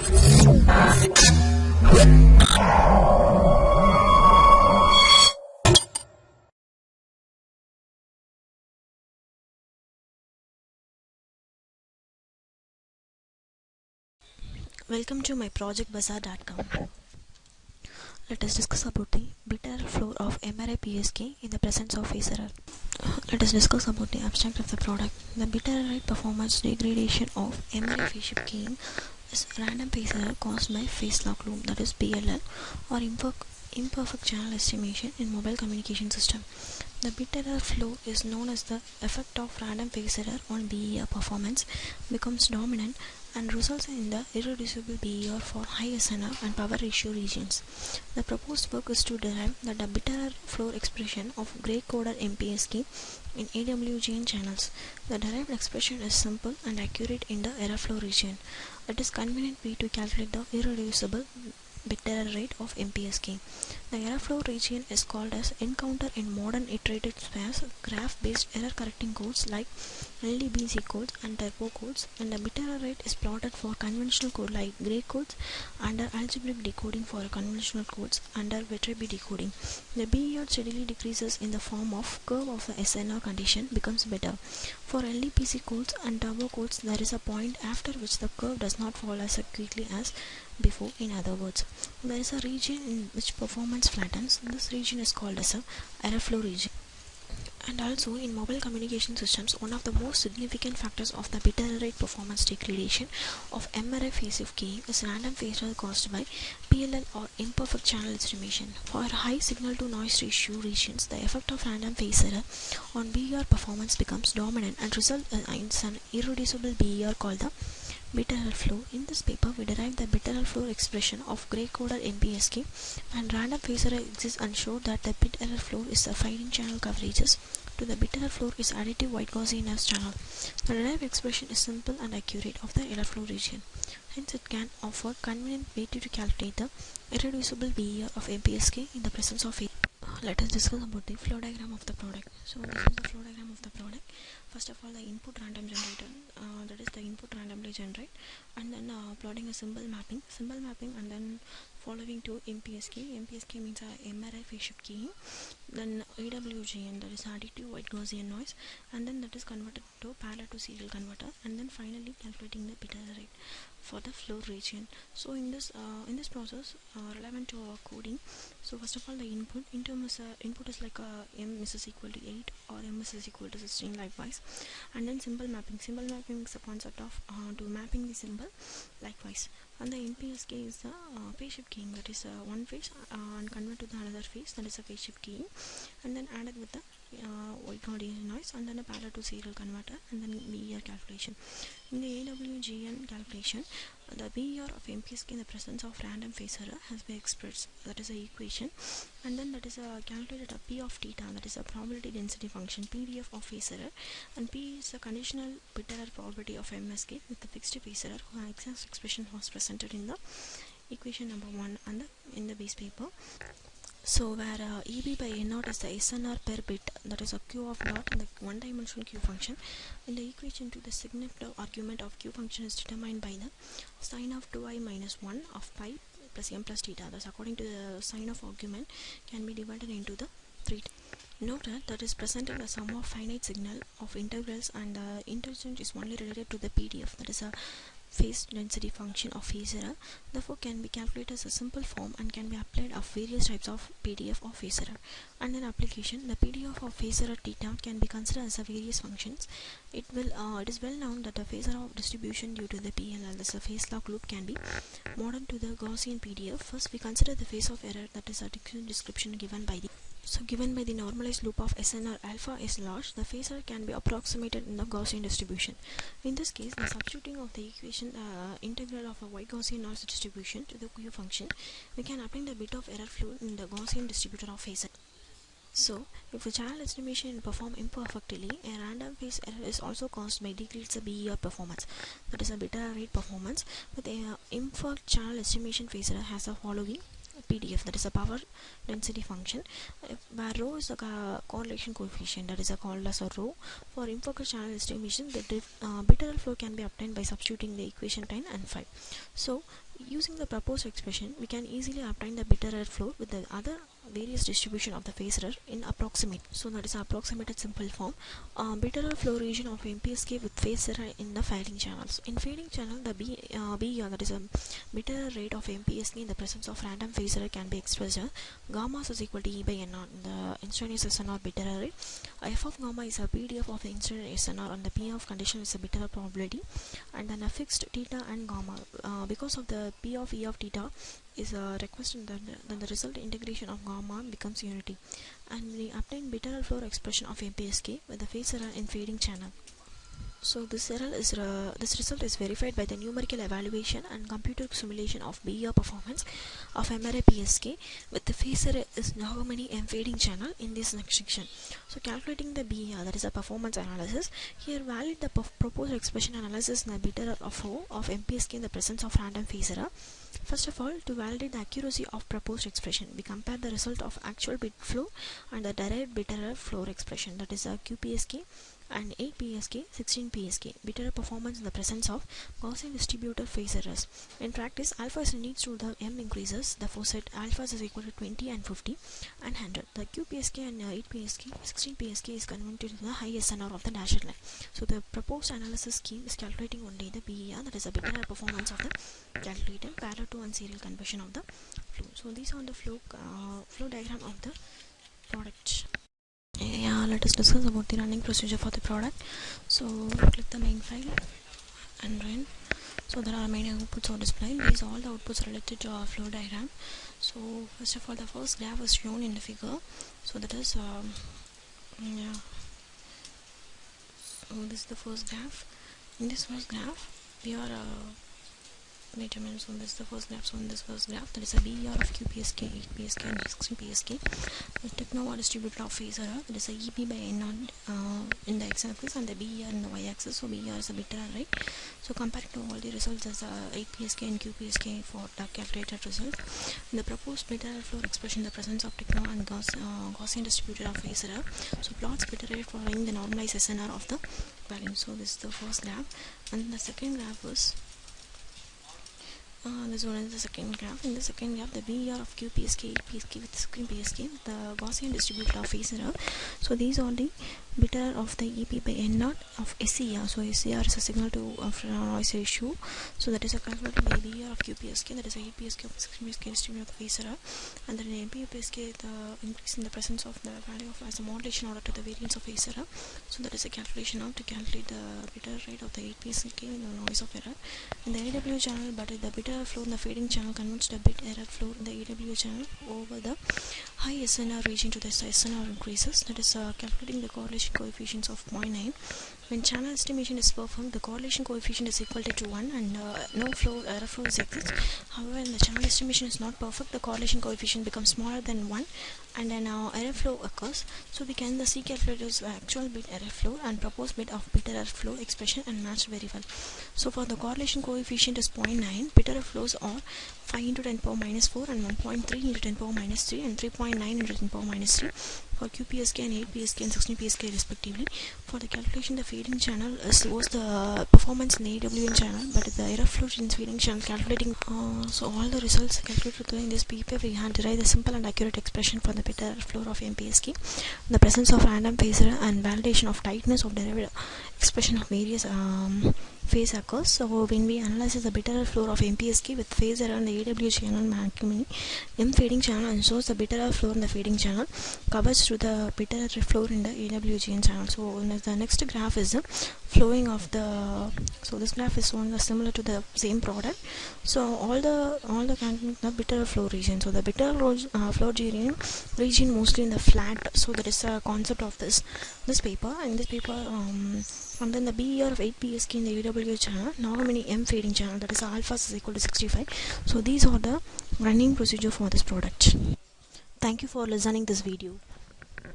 Welcome to my projectbazaar.com. Let us discuss about the bit error flow of MPSK in the presence of phase error. Let us discuss about the abstract of the product. The bit error rate performance degradation of MRI phase shift keying is random phase error caused by phase lock loop, that is PLL, or imperfect channel estimation in mobile communication system. The bit error flow is known as the effect of random phase error on BER performance becomes dominant and results in the irreducible BER for high SNR and power ratio regions. The proposed work is to derive the bit error flow expression of gray-coded MPSK in AWGN channels. The derived expression is simple and accurate in the error flow region. It is convenient way to calculate the irreducible bit error rate of MPSK. The error flow region is called as encounter in modern iterated space graph-based error correcting codes like LDBC codes and turbo codes, and the bit error rate is plotted for conventional code like gray codes under algebraic decoding for conventional codes under Viterbi decoding. The BER steadily decreases in the form of curve of the SNR condition becomes better. For LDPC codes and turbo codes, there is a point after which the curve does not fall as quickly as before. In other words, there is a region in which performance flattens. This region is called as a error flow region. And also in mobile communication systems, one of the most significant factors of the bit error rate performance degradation of MRI phase shift keying is random phase error caused by PLL or imperfect channel estimation. For high signal to noise ratio regions, the effect of random phase error on BER performance becomes dominant and results in an irreducible BER called the bit error flow. In this paper, we derive the bit error flow expression of gray-coded MPSK and random phase error exists and show that the bit error flow is the fading channel coverages to the bit error flow is additive white Gaussian noise channel. The derived expression is simple and accurate of the error flow region. Hence, it can offer convenient way to calculate the irreducible BER of MPSK in the presence of phase. Let us discuss about the flow diagram of the product. So this is the flow diagram of the product. First of all, the input random generator, that is the input randomly generate, and then plotting a symbol mapping, and then following to MPSK. MPSK means MRI phase shift keying, then AWGN, that is additive white Gaussian noise, and then that is converted to parallel to serial converter, and then finally calculating the bit error rate for the flow region. So in this process, relevant to our coding. So first of all, the input is like m is equal to 8 or m is equal to 16 likewise, and then symbol mapping is the concept of to mapping the symbol likewise, and the MPSK is the phase shift keying, that is one phase and convert to the another phase, that is a phase shift keying, and then added with the white Gaussian noise, and then a parallel to serial converter, and then BER calculation. In the AWGN calculation, the BER of MPSK in the presence of random phase error has been expressed, that is the equation, and then that is calculated a P of theta, that is a probability density function PDF of phase error, and P is a conditional bit error probability of MSK with the fixed phase error, whose exact expression was presented in the equation number 1 and in the base paper. So where EB by N0 is the SNR per bit, that is a Q of dot in the one-dimensional Q function. In the equation 2, the significant argument of Q function is determined by the sine of 2i minus 1 of pi plus m plus theta. Thus, according to the sign of argument, can be divided into the 3. Note that is presented the sum of finite signal of integrals, and the interchange is only related to the PDF, that is a phase density function of phase error, therefore can be calculated as a simple form and can be applied of various types of PDF of phase error. And in application, the PDF of phase error theta can be considered as a various functions. It is well known that the phase error of distribution due to the PLL, this phase lock loop, can be modeled to the Gaussian PDF. First, we consider the phase of error, that is a description given by the normalized loop of SNR alpha is large, the phase error can be approximated in the Gaussian distribution. In this case, the substituting of the equation integral of a white Gaussian noise distribution to the Q function, we can obtain the bit of error flow in the Gaussian distributor of phase error. So, if the channel estimation perform imperfectly, a random phase error is also caused by decreased BER performance, that is a bit error rate performance, with a imperfect channel estimation phase error has the following PDF, that is a power density function, where rho is a correlation coefficient, that is called as a rho. For imperfect channel estimation, the bit error flow can be obtained by substituting the equation 10 and 5. So Using the proposed expression, we can easily obtain the bit error flow with the other various distribution of the phase error in approximate. So that is approximated simple form. Bit error flow region of MPSK with phase error in the feeding channels. In feeding channel, the that is a bit error rate of MPSK in the presence of random phase error can be expressed as gamma is equal to E by NR. The instantaneous SNR bit error rate. F of gamma is a PDF of the instantaneous SNR and the P of condition is a bit error probability, and then a fixed theta and gamma. Because of the P of E of theta is a request, and then the result integration of gamma becomes unity, and we obtain bit error flow expression of MPSK with the phase error in feeding channel. So this result is verified by the numerical evaluation and computer simulation of BER performance of MPSK with the phase error is how many feeding channel in this next section. So calculating the BER, that is a performance analysis. Here validate the proposed expression analysis in the bit error of flow of MPSK in the presence of random phase error. First of all, to validate the accuracy of proposed expression, we compare the result of actual bit flow and the derived bit error flow expression, that is a QPSK and 8 PSK, 16 PSK. Bit error performance in the presence of Gaussian distributed phase errors. In practice, alpha is needs to the m increases, therefore set alpha is equal to 20 and 50 and 100. The QPSK and 8 PSK, 16 PSK is converted to the high SNR of the dashed line. So the proposed analysis scheme is calculating only the BER, that is a bit error performance of the calculator parallel to and serial conversion of the flow. So these are the flow diagram of the product. Yeah, let us discuss about the running procedure for the product. So click the main file and run. So there are many outputs are displayed. These are all the outputs related to our flow diagram. So first of all, the first graph is shown in the figure. So that is yeah. So this is the first graph. In this first graph, we are wait a minute. So this is the first graph. So in this first graph, there is a BER of QPSK, 8 PSK, and 16 PSK. The techno distributed of phase error. There is a EP by N in the x-axis and the BER in the y-axis. So BER is a bit error, right? So compared to all the results as 8 PSK and QPSK for the calculated result, in the proposed bit error flow expression in the presence of techno and Gaussian distributed of phase error. So plots bit error following the normalized SNR of the value. So this is the first graph, and the second graph is. This one is the second graph. In the second graph, the BER of QPSK, 8 PSK with 16 PSK, the Gaussian distributed of phase error. So these are the bit error of the EP by N0 of SCR. So SCR is a signal to noise ratio. So that is a calculated by BER of QPSK, that is a 8 PSK of 16 PSK distributed of the phase error. And then in MPSK, the increase in the presence of the value of as a modulation order to the variance of phase error. So that is a calculation now to calculate the bit error rate of the 8 PSK in the noise of error. In the AW channel, but the bit error flow in the feeding channel converts the bit error flow in the AW channel over the high SNR region to the SNR increases. That is calculating the correlation coefficients of 0.9. When channel estimation is performed, the correlation coefficient is equal to 1 and no error flow exists. However, when the channel estimation is not perfect, the correlation coefficient becomes smaller than 1 and then error flow occurs. So we can see calculators actual bit error flow and proposed bit of bit error flow expression and match very well. So for the correlation coefficient is 0.9, bit error flows are 5 into 10 power minus 4 and 1.3 into 10 power minus 3 and 3.9 into 10 power minus 3 for QPSK and 8 PSK and 16 PSK respectively. For the calculation, the feeding channel was the performance in the AWN channel, but the error flow in feeding channel calculating. So all the results calculated in this paper, we had derived a simple and accurate expression for the bit error flow of MPSK in the presence of random phase error and validation of tightness of derived expression of various phase occurs. So when we analyze the bit error flow of MPSK with phase error in the AW channel M feeding channel and shows the bit error flow in the feeding channel covers through the bit error flow in the AWGN channel. So the next graph is the flowing of the. So this graph is similar to the same product. So all the content the bit error flow region. So the bit error flow region mostly in the flat. So that is a concept of this paper. And this paper and then the BER of 8 PSK in the UW channel, now many M feeding channel, that is alpha is equal to 65. So these are the running procedure for this product. Thank you for listening this video.